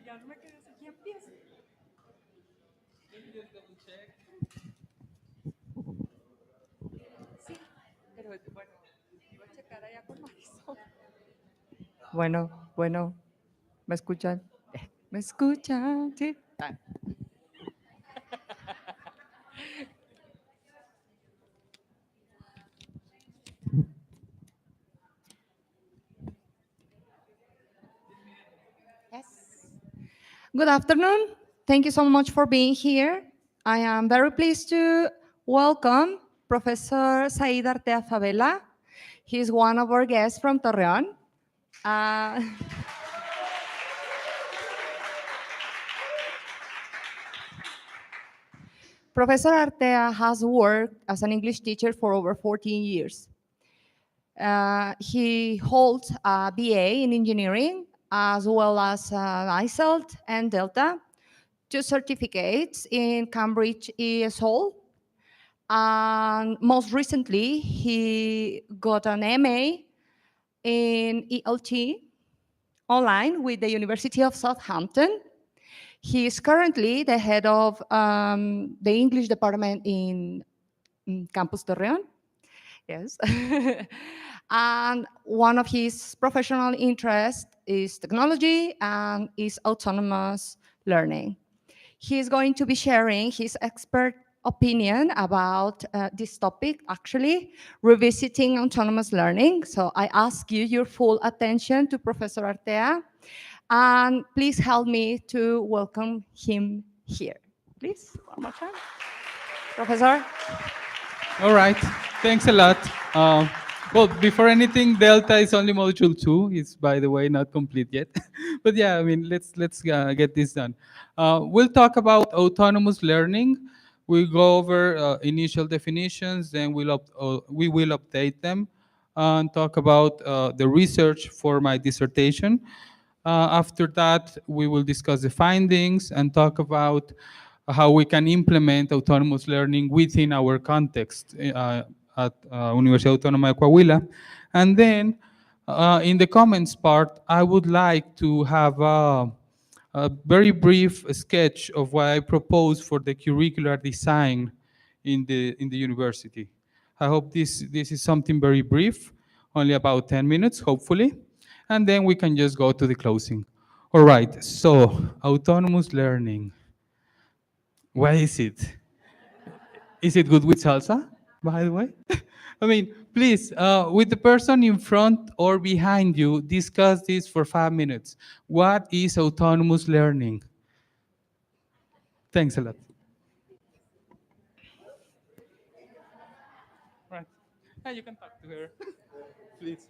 ya no me quedé así. ¿Quién empieza? Sí, pero bueno, iba a checar allá con Marisol. Bueno, bueno, ¿me escuchan? ¿Me escuchan? Sí. Ah. Yes. Good afternoon. Thank you so much for being here. I am very pleased to welcome Professor Said Artea Favela. He's one of our guests from Torreon. Uh, Professor Artea has worked as an English teacher for over 14 years. He holds a BA in engineering as well as an ISELT and Delta, two certificates in Cambridge ESOL. And most recently, he got an MA in ELT online with the University of Southampton. He is currently the head of the English department in Campus Torreon. Yes. And one of his professional interests is technology and is autonomous learning. He is going to be sharing his expert opinion about this topic, actually, revisiting autonomous learning. So I ask you your full attention to Professor Artea, and please help me to welcome him here. Please, one more time. Professor. All right, thanks a lot. Well, before anything, Delta is only module 2. It's, by the way, not complete yet. But yeah, I mean, let's get this done. We'll talk about autonomous learning. We'll go over initial definitions, then we will update them and talk about the research for my dissertation. After that, we will discuss the findings and talk about how we can implement autonomous learning within our context at Universidad Autónoma de Coahuila. And then in the comments part, I would like to have a very brief sketch of what I propose for the curricular design in the university. I hope this is something very brief, only about 10 minutes, hopefully. And then we can just go to the closing. All right, so autonomous learning. What is it? Is it good with salsa, by the way? I mean, please, with the person in front or behind you, discuss this for 5 minutes. What is autonomous learning? Thanks a lot. Right. Yeah, you can talk to her, please.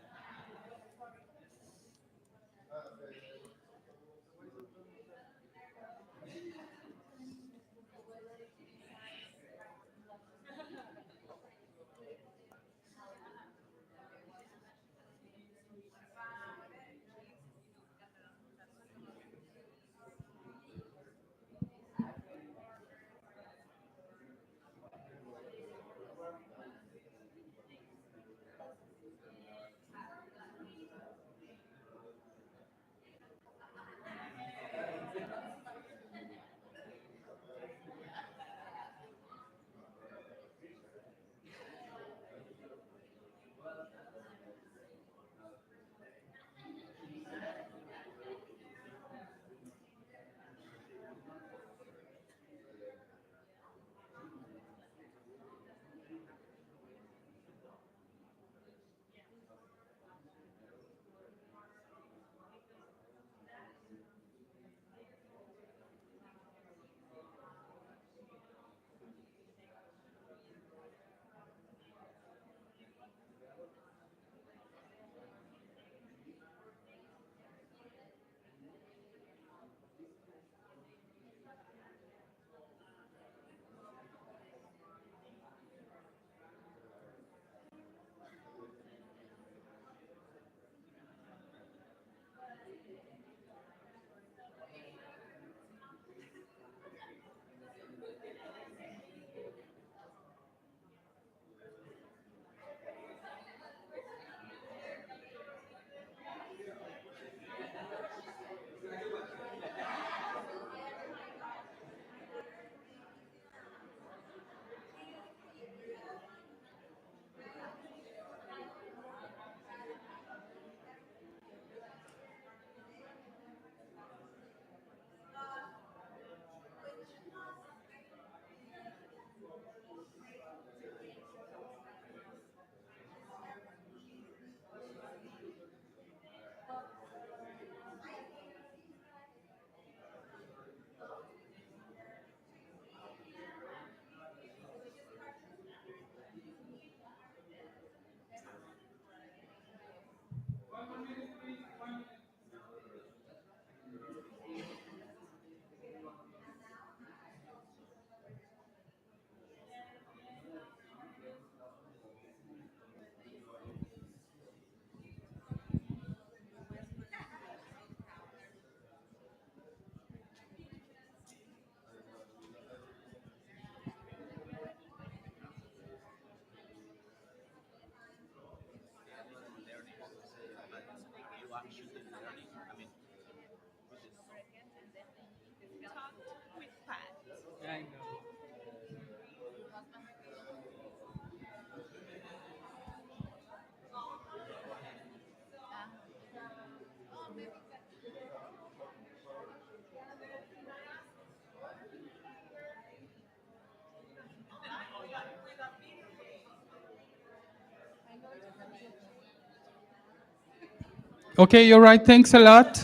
Okay, all right. Thanks a lot.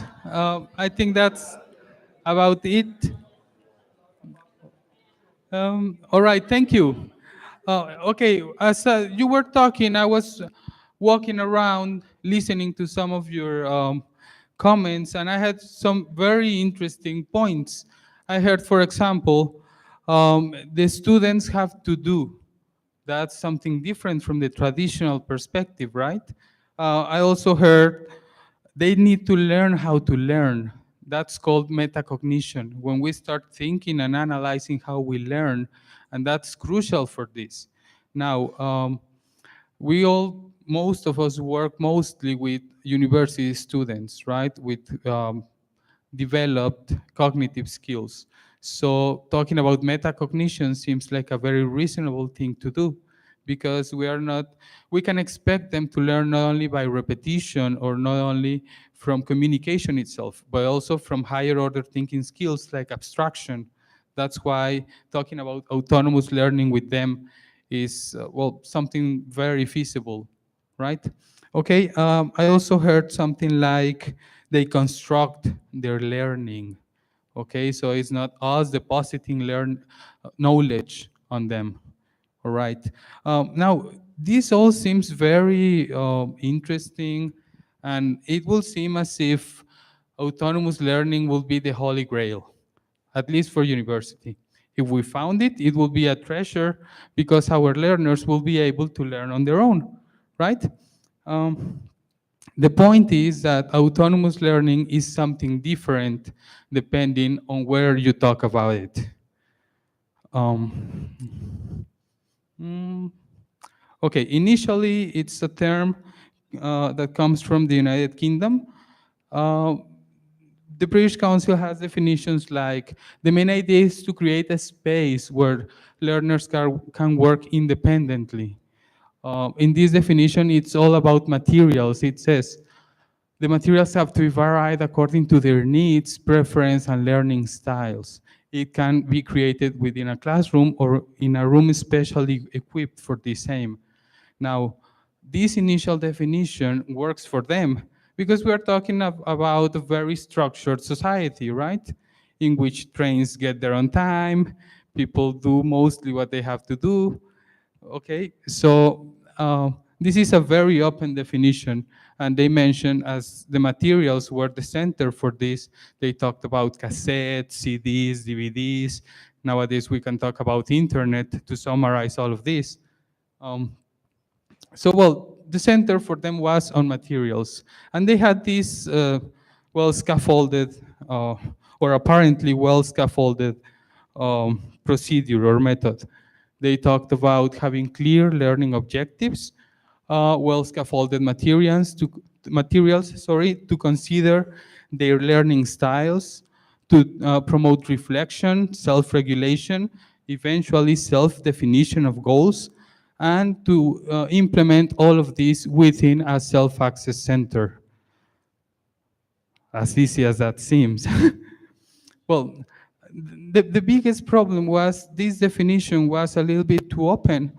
I think that's about it. All right, thank you. Okay, as you were talking, I was walking around listening to some of your comments, and I had some very interesting points. I heard, for example, the students have to do. That's something different from the traditional perspective, right? I also heard they need to learn how to learn. That's called metacognition. When we start thinking and analyzing how we learn, and that's crucial for this. Now, we all, most of us work mostly with university students, right? With developed cognitive skills. So talking about metacognition seems like a very reasonable thing to do because we can expect them to learn not only by repetition or not only from communication itself, but also from higher order thinking skills like abstraction. That's why talking about autonomous learning with them is, well, something very feasible, right? Okay, I also heard something like they construct their learning. Okay, so it's not us depositing knowledge on them. All right. Now, this all seems very interesting, and it will seem as if autonomous learning will be the holy grail, at least for university. If we found it, it will be a treasure because our learners will be able to learn on their own, right? Um, the point is that autonomous learning is something different depending on where you talk about it. Um, mm, okay, initially it's a term that comes from the United Kingdom. Uh, the British Council has definitions like the main idea is to create a space where learners can work independently. In this definition, it's all about materials. It says the materials have to be varied according to their needs, preference, and learning styles. It can be created within a classroom or in a room specially equipped for the same. Now, this initial definition works for them because we are talking about a very structured society, right? In which trains get there on time, people do mostly what they have to do. Okay, so this is a very open definition, and they mentioned as the materials were the center for this. They talked about cassettes, CDs, DVDs. Nowadays, we can talk about internet to summarize all of this. Um, so, well, the center for them was on materials, and they had this well scaffolded or apparently well scaffolded procedure or method. They talked about having clear learning objectives, well scaffolded materials, to consider their learning styles, to promote reflection, self-regulation, eventually self-definition of goals, and to implement all of this within a self-access center. As easy as that seems. Well, the biggest problem was this definition was a little bit too open